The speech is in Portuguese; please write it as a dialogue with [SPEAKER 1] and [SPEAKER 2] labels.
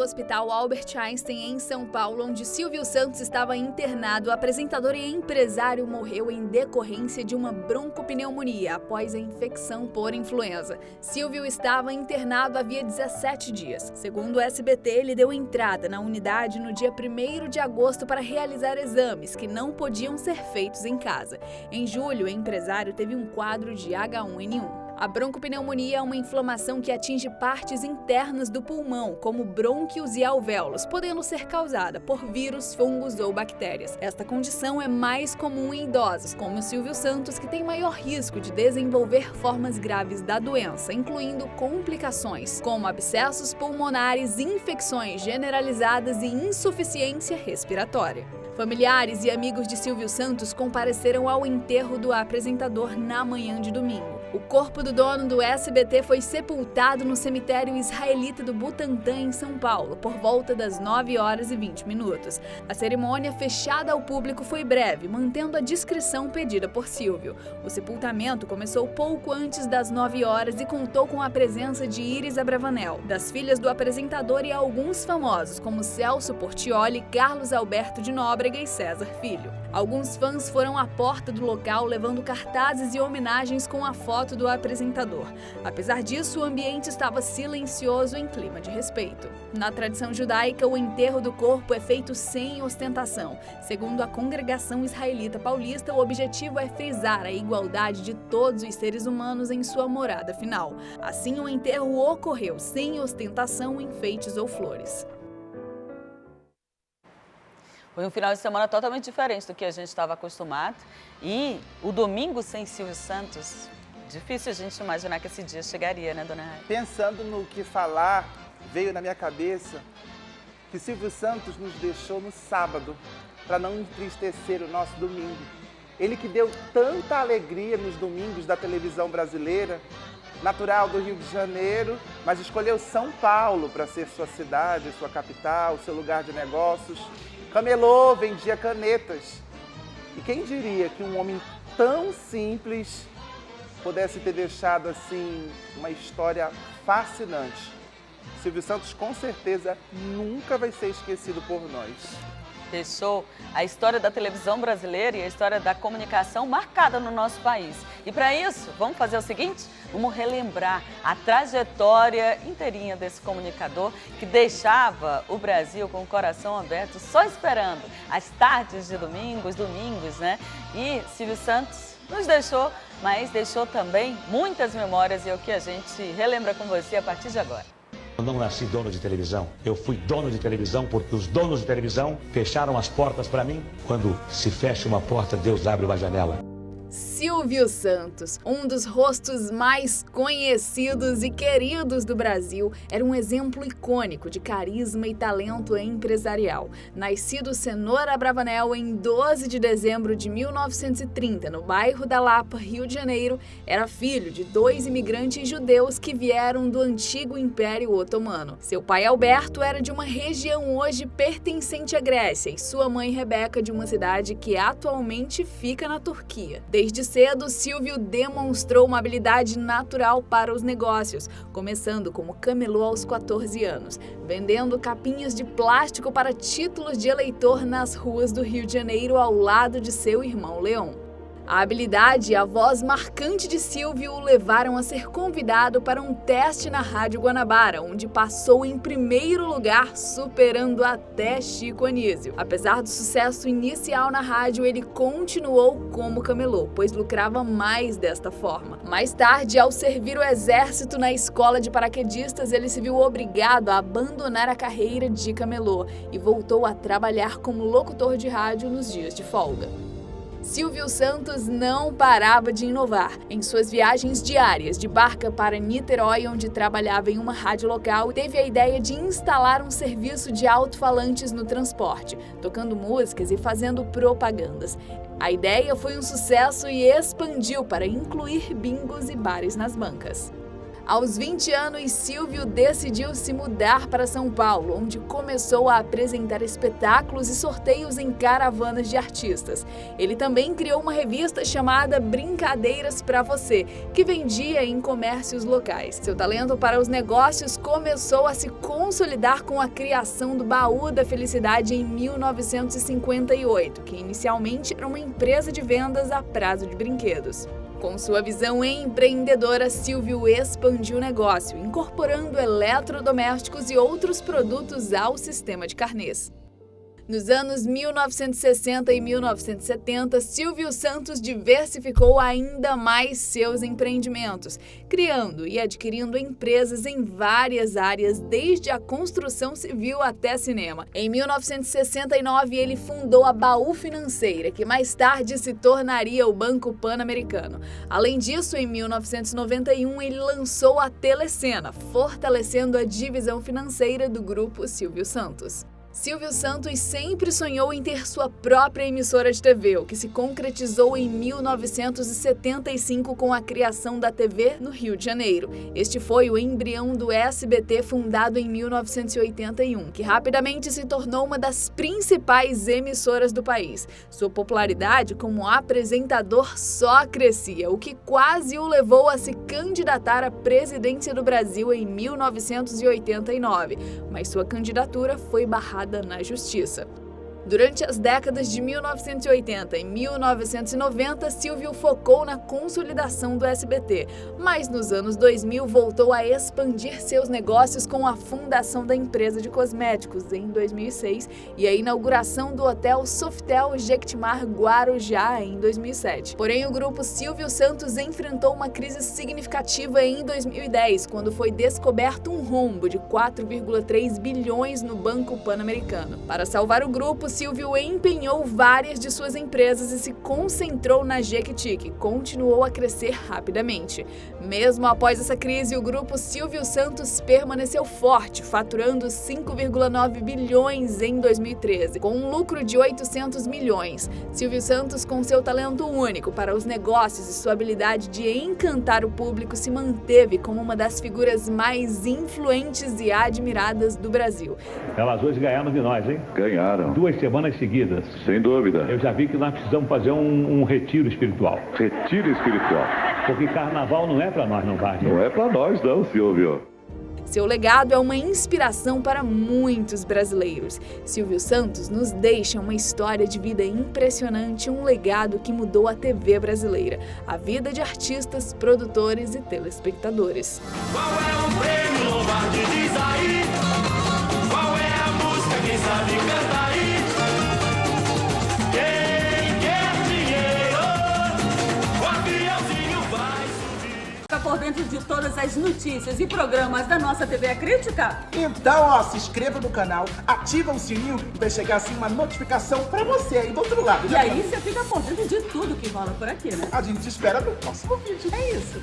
[SPEAKER 1] Hospital Albert Einstein, em São Paulo, onde Silvio Santos estava internado, o apresentador e empresário morreu em decorrência de uma broncopneumonia após a infecção por influenza. Silvio estava internado havia 17 dias. Segundo o SBT, ele deu entrada na unidade no dia 1º de agosto para realizar exames que não podiam ser feitos em casa. Em julho, o empresário teve um quadro de H1N1. A broncopneumonia é uma inflamação que atinge partes internas do pulmão, como brônquios e alvéolos, podendo ser causada por vírus, fungos ou bactérias. Esta condição é mais comum em idosos, como o Silvio Santos, que tem maior risco de desenvolver formas graves da doença, incluindo complicações como abscessos pulmonares, infecções generalizadas e insuficiência respiratória. Familiares e amigos de Silvio Santos compareceram ao enterro do apresentador na manhã de domingo. O corpo do dono do SBT foi sepultado no cemitério israelita do Butantã, em São Paulo, por volta das 9h20. A cerimônia, fechada ao público, foi breve, mantendo a discrição pedida por Silvio. O sepultamento começou pouco antes das 9h e contou com a presença de Iris Abravanel, das filhas do apresentador e alguns famosos, como Celso Portiolli, Carlos Alberto de Nóbrega e César Filho. Alguns fãs foram à porta do local levando cartazes e homenagens com a foto do apresentador. Apesar disso, o ambiente estava silencioso em clima de respeito. Na tradição judaica, o enterro do corpo é feito sem ostentação. Segundo a Congregação Israelita Paulista, o objetivo é frisar a igualdade de todos os seres humanos em sua morada final. Assim, o enterro ocorreu sem ostentação, enfeites ou flores.
[SPEAKER 2] Foi um final de semana totalmente diferente do que a gente estava acostumado. E o domingo sem Silvio Santos, difícil a gente imaginar que esse dia chegaria, né, dona Raia?
[SPEAKER 3] Pensando no que falar, veio na minha cabeça que Silvio Santos nos deixou no sábado, para não entristecer o nosso domingo. Ele que deu tanta alegria nos domingos da televisão brasileira, natural do Rio de Janeiro, mas escolheu São Paulo para ser sua cidade, sua capital, seu lugar de negócios. Camelô, vendia canetas. E quem diria que um homem tão simples pudesse ter deixado assim uma história fascinante. Silvio Santos com certeza nunca vai ser esquecido por nós.
[SPEAKER 2] Deixou a história da televisão brasileira e a história da comunicação marcada no nosso país. E para isso, vamos fazer o seguinte? Vamos relembrar a trajetória inteirinha desse comunicador que deixava o Brasil com o coração aberto, só esperando as tardes de domingos, né? E Silvio Santos nos deixou, mas deixou também muitas memórias e é o que a gente relembra com você a partir de agora.
[SPEAKER 4] Eu não nasci dono de televisão, eu fui dono de televisão porque os donos de televisão fecharam as portas para mim. Quando se fecha uma porta, Deus abre uma janela.
[SPEAKER 1] Silvio Santos, um dos rostos mais conhecidos e queridos do Brasil, era um exemplo icônico de carisma e talento empresarial. Nascido Cenoura Abravanel em 12 de dezembro de 1930, no bairro da Lapa, Rio de Janeiro, era filho de 2 imigrantes judeus que vieram do antigo Império Otomano. Seu pai Alberto era de uma região hoje pertencente à Grécia e sua mãe Rebeca de uma cidade que atualmente fica na Turquia. Desde cedo, Silvio demonstrou uma habilidade natural para os negócios, começando como camelô aos 14 anos, vendendo capinhas de plástico para títulos de eleitor nas ruas do Rio de Janeiro ao lado de seu irmão Leon. A habilidade e a voz marcante de Silvio o levaram a ser convidado para um teste na Rádio Guanabara, onde passou em primeiro lugar, superando até Chico Anísio. Apesar do sucesso inicial na rádio, ele continuou como camelô, pois lucrava mais desta forma. Mais tarde, ao servir o exército na escola de paraquedistas, ele se viu obrigado a abandonar a carreira de camelô e voltou a trabalhar como locutor de rádio nos dias de folga. Silvio Santos não parava de inovar. Em suas viagens diárias de barca para Niterói, onde trabalhava em uma rádio local, teve a ideia de instalar um serviço de alto-falantes no transporte, tocando músicas e fazendo propagandas. A ideia foi um sucesso e expandiu para incluir bingos e bares nas bancas. Aos 20 anos, Silvio decidiu se mudar para São Paulo, onde começou a apresentar espetáculos e sorteios em caravanas de artistas. Ele também criou uma revista chamada Brincadeiras pra Você, que vendia em comércios locais. Seu talento para os negócios começou a se consolidar com a criação do Baú da Felicidade em 1958, que inicialmente era uma empresa de vendas a prazo de brinquedos. Com sua visão empreendedora, Silvio expandiu o negócio, incorporando eletrodomésticos e outros produtos ao sistema de carnês. Nos anos 1960 e 1970, Silvio Santos diversificou ainda mais seus empreendimentos, criando e adquirindo empresas em várias áreas, desde a construção civil até cinema. Em 1969, ele fundou a Baú Financeira, que mais tarde se tornaria o Banco Pan-Americano. Além disso, em 1991, ele lançou a Telecena, fortalecendo a divisão financeira do grupo Silvio Santos. Silvio Santos sempre sonhou em ter sua própria emissora de TV, o que se concretizou em 1975 com a criação da TV no Rio de Janeiro. Este foi o embrião do SBT, fundado em 1981, que rapidamente se tornou uma das principais emissoras do país. Sua popularidade como apresentador só crescia, o que quase o levou a se candidatar à presidência do Brasil em 1989, mas sua candidatura foi barrada na justiça. Durante as décadas de 1980 e 1990, Silvio focou na consolidação do SBT, mas nos anos 2000 voltou a expandir seus negócios com a fundação da empresa de cosméticos em 2006 e a inauguração do Hotel Sofitel Jequitimar Guarujá em 2007. Porém, o grupo Silvio Santos enfrentou uma crise significativa em 2010, quando foi descoberto um rombo de 4,3 bilhões no Banco Pan-Americano. Para salvar o grupo, Silvio empenhou várias de suas empresas e se concentrou na Jequiti, que continuou a crescer rapidamente. Mesmo após essa crise, o grupo Silvio Santos permaneceu forte, faturando 5,9 bilhões em 2013, com um lucro de 800 milhões. Silvio Santos, com seu talento único para os negócios e sua habilidade de encantar o público, se manteve como uma das figuras mais influentes e admiradas do Brasil.
[SPEAKER 5] Elas hoje ganharam de nós, hein?
[SPEAKER 6] Ganharam.
[SPEAKER 5] 2 semanas seguidas.
[SPEAKER 6] Sem dúvida.
[SPEAKER 5] Eu já vi que nós precisamos fazer um retiro espiritual.
[SPEAKER 6] Retiro espiritual.
[SPEAKER 5] Porque carnaval não é para nós, não, Wagner?
[SPEAKER 6] Não é para nós, não, Silvio.
[SPEAKER 1] Seu legado é uma inspiração para muitos brasileiros. Silvio Santos nos deixa uma história de vida impressionante, um legado que mudou a TV brasileira, a vida de artistas, produtores e telespectadores.
[SPEAKER 7] Qual é o prêmio Lombardi, diz aí? Qual é a música, quem sabe canta aí? Quem quer dinheiro, o aviãozinho vai subir.
[SPEAKER 8] Fica por dentro de todas as notícias e programas da nossa TV Crítica?
[SPEAKER 9] Então, ó, se inscreva no canal, ativa o sininho e vai chegar assim uma notificação pra você aí do outro lado.
[SPEAKER 8] E aí você fica por dentro de tudo que rola por aqui, né?
[SPEAKER 9] A gente te espera no próximo vídeo.
[SPEAKER 8] É isso.